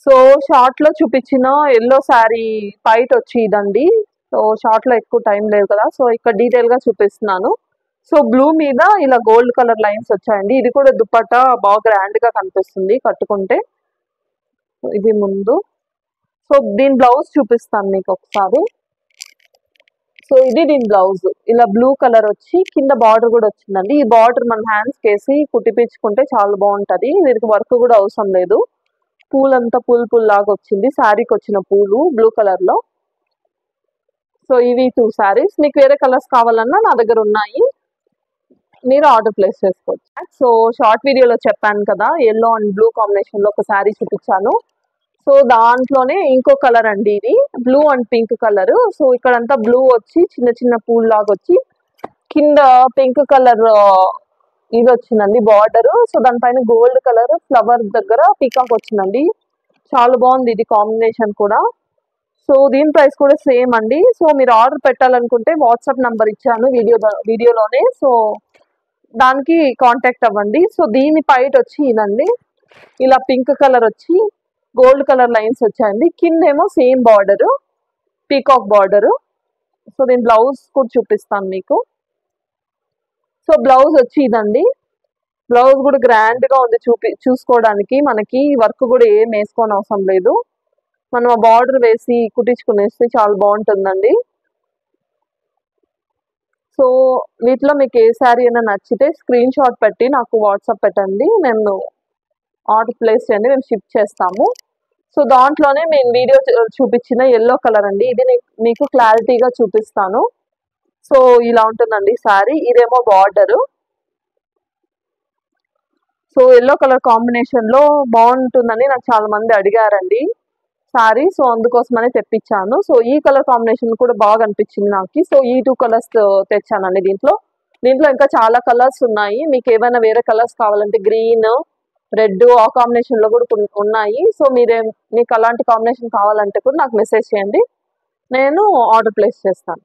So short లో చూపించిన yellow sari పైట్ వచ్చి ఇదండి. సో షార్ట్ లో ఎక్కువ టైం లేదు కదా, సో ఇక్కడ డీటెయిల్ గా చూపిస్తున్నాను. సో బ్లూ మీద ఇలా గోల్డ్ కలర్ లైన్స్ వచ్చాయండి. ఇది కూడా దుపట్టా బాగా గ్రాండ్ గా కనిపిస్తుంది కట్టుకుంటే. ఇది ముందు. సో దీని బ్లౌజ్ చూపిస్తాను మీకు ఒకసారి. సో ఇది దీని బ్లౌజ్ ఇలా బ్లూ కలర్ వచ్చి కింద బార్డర్ కూడా వచ్చిందండి. ఈ బార్డర్ మన హ్యాండ్స్ కేసి కుట్టిపించుకుంటే చాలా బాగుంటది. వీరికి వర్క్ కూడా అవసరం లేదు. పూలంతా పూల్ లాగా వచ్చింది. శారీకి వచ్చిన పూలు బ్లూ కలర్ లో. సో ఇవి 2 శారీస్. మీకు వేరే కలర్స్ కావాలన్నా నా దగ్గర ఉన్నాయి, మీరు ఆర్డర్ ప్లేస్ చేసుకోవచ్చు. సో షార్ట్ వీడియోలో చెప్పాను కదా, ఎల్లో అండ్ బ్లూ కాంబినేషన్ లో ఒక శారీ చూపించాను. సో దాంట్లోనే ఇంకో కలర్ అండి, ఇది blue and pink colour. So ఇక్కడంతా బ్లూ వచ్చి చిన్న చిన్న పూల్ లాగా వచ్చి కింద పింక్ కలర్ ఇది వచ్చిందండి బార్డర్. సో దానిపైన గోల్డ్ కలర్ ఫ్లవర్ దగ్గర పీకాక్ వచ్చిందండి. చాలా బాగుంది ఇది కాంబినేషన్ కూడా. సో దీని ప్రైస్ కూడా సేమ్ అండి. సో మీరు ఆర్డర్ పెట్టాలనుకుంటే వాట్సాప్ నంబర్ ఇచ్చాను వీడియోలోనే, సో దానికి కాంటాక్ట్ అవ్వండి. సో దీని పైట్ వచ్చి ఇదండి, ఇలా పింక్ కలర్ వచ్చి గోల్డ్ కలర్ లైన్స్ వచ్చాయండి. కిందేమో same border peacock border. So దీని బ్లౌజ్ కూడా చూపిస్తాను మీకు. సో బ్లౌజ్ వచ్చి ఇదండి. బ్లౌజ్ కూడా గ్రాండ్ గా ఉంది చూసుకోవడానికి. మనకి వర్క్ కూడా ఏం వేసుకోని అవసరం లేదు, మనం ఆ బార్డర్ వేసి కుట్టించుకునేస్తే చాలా బాగుంటుందండి. సో వీటిలో మీకు ఏ శారీ అయినా నచ్చితే స్క్రీన్ షాట్ పెట్టి నాకు వాట్సాప్ పెట్టండి, నేను ఆర్డర్ ప్లేస్ చేయండి, మేము షిప్ చేస్తాము. సో దాంట్లోనే నేను వీడియో చూపించిన ఎల్లో కలర్ అండి, ఇది మీకు క్లారిటీగా చూపిస్తాను. సో ఇలా ఉంటుందండి శారీ. ఇదేమో border. So yellow colour combination లో బాగుంటుందని నాకు చాలా మంది అడిగారండి శారీ. సో అందుకోసమనే తెప్పించాను. సో ఈ కలర్ కాంబినేషన్ కూడా బాగా అనిపించింది నాకు. సో ఈ 2 కలర్స్ తెచ్చానండి. దీంట్లో ఇంకా చాలా కలర్స్ ఉన్నాయి. మీకు ఏమైనా వేరే కలర్స్ కావాలంటే గ్రీన్, రెడ్ ఆ కాంబినేషన్ లో కూడా ఉన్నాయి. సో మీకు అలాంటి కాంబినేషన్ కావాలంటే కూడా నాకు మెసేజ్ చేయండి, నేను ఆర్డర్ ప్లేస్ చేస్తాను.